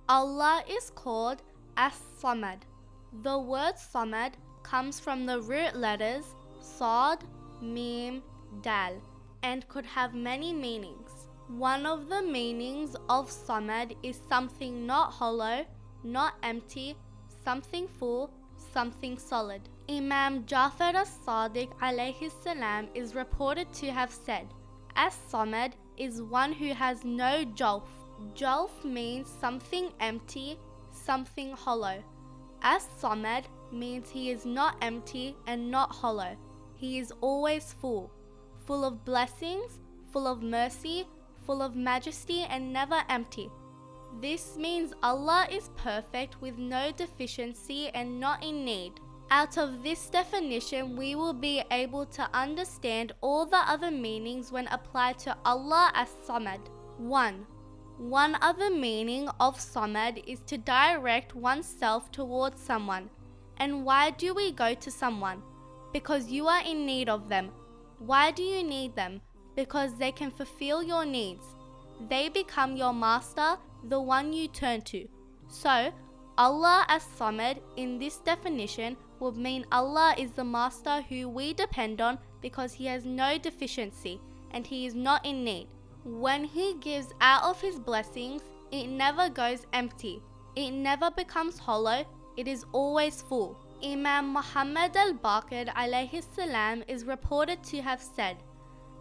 Allah is called As-Samad. The word Samad comes from the root letters Sad, Mim, Dal, and could have many meanings. One of the meanings of Samad is something not hollow, not empty, something full, something solid. Imam Jafar as-Sadiq alayhi salam is reported to have said, As-Samad is one who has no jawf. Jawf means something empty, something hollow. As-Samad means he is not empty and not hollow. He is always full of blessings, full of mercy, full of majesty, and never empty. This means Allah is perfect with no deficiency and not in need. Out of this definition, we will be able to understand all the other meanings when applied to Allah as Samad. 1. One other meaning of Samad is to direct oneself towards someone. And why do we go to someone? Because you are in need of them. Why do you need them? Because they can fulfill your needs. They become your master, the one you turn to. So, Allah as Samad in this definition would mean Allah is the master who we depend on because he has no deficiency and he is not in need. When he gives out of his blessings, it never goes empty. It never becomes hollow. It is always full. Imam Muhammad al-Baqir alayhi salam is reported to have said,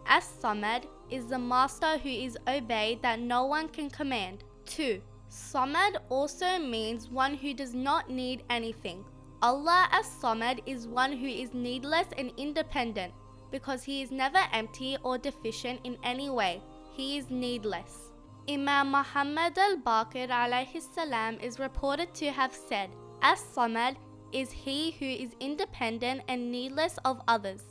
As-Samad is the master who is obeyed that no one can command. 2. Samad also means one who does not need anything. Allah as-Samad is one who is needless and independent because he is never empty or deficient in any way. He is needless. Imam Muhammad al-Baqir alayhi salam is reported to have said, As-Samad is he who is independent and needless of others.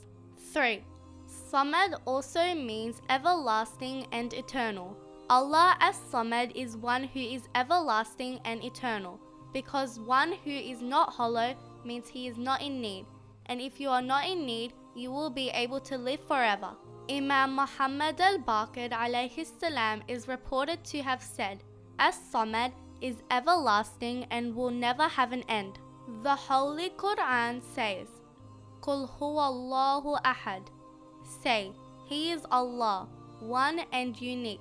3. Samad also means everlasting and eternal. Allah as-Samad is one who is everlasting and eternal, because one who is not hollow means he is not in need, and if you are not in need, you will be able to live forever. Imam Muhammad al-Baqir alayhi salam is reported to have said, As-Samad is everlasting and will never have an end. The Holy Quran says, Qul huwa Allahu ahad. Say, He is Allah, one and unique.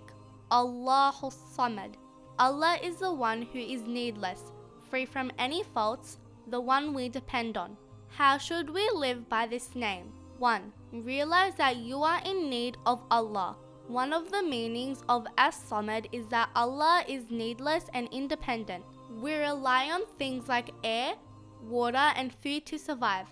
Allahu Samad. Allah is the one who is needless, free from any faults, the one we depend on. How should we live by this name? 1. Realize that you are in need of Allah. One of the meanings of As-Samad is that Allah is needless and independent. We rely on things like air, water, and food to survive.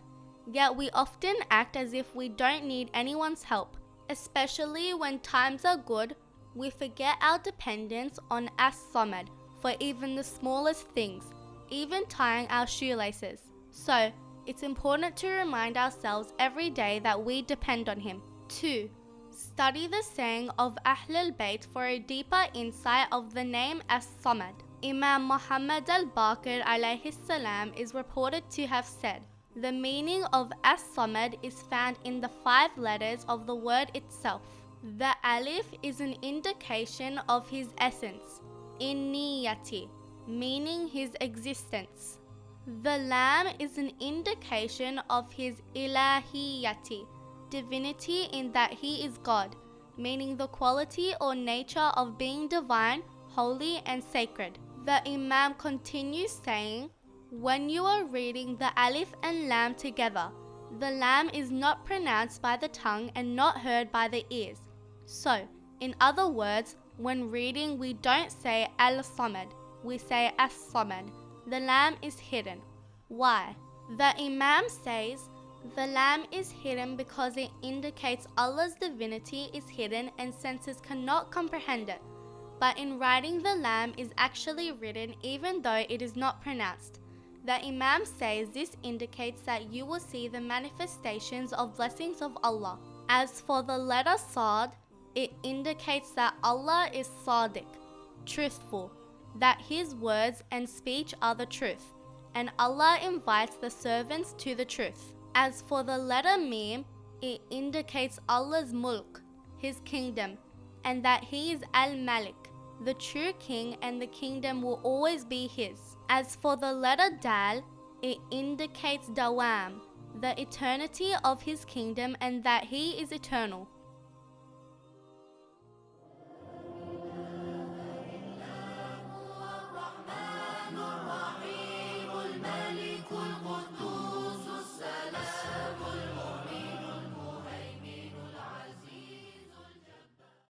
Yet we often act as if we don't need anyone's help. Especially when times are good, we forget our dependence on As-Samad for even the smallest things, even tying our shoelaces. So, it's important to remind ourselves every day that we depend on Him. 2. Study the saying of Ahlul Bayt for a deeper insight of the name As-Samad. Imam Muhammad al-Baqir alayhi salam is reported to have said, the meaning of As-Samad is found in the 5 letters of the word itself. The alif is an indication of his essence, inniyati, meaning his existence. The lam is an indication of his ilahiyati, divinity in that he is God, meaning the quality or nature of being divine, holy and sacred. The Imam continues saying, when you are reading the alif and lam together, the lam is not pronounced by the tongue and not heard by the ears. So, in other words, when reading we don't say al-Samad, we say as-Samad. The lam is hidden. Why? The Imam says, the lam is hidden because it indicates Allah's divinity is hidden and senses cannot comprehend it. But in writing, the lam is actually written even though it is not pronounced. The Imam says this indicates that you will see the manifestations of blessings of Allah. As for the letter Sad, it indicates that Allah is Sadiq, truthful, that His words and speech are the truth, and Allah invites the servants to the truth. As for the letter Mim, it indicates Allah's mulk, His kingdom, and that He is Al-Malik, the true king, and the kingdom will always be his. As for the letter Dal, it indicates Dawam, the eternity of his kingdom, and that he is eternal.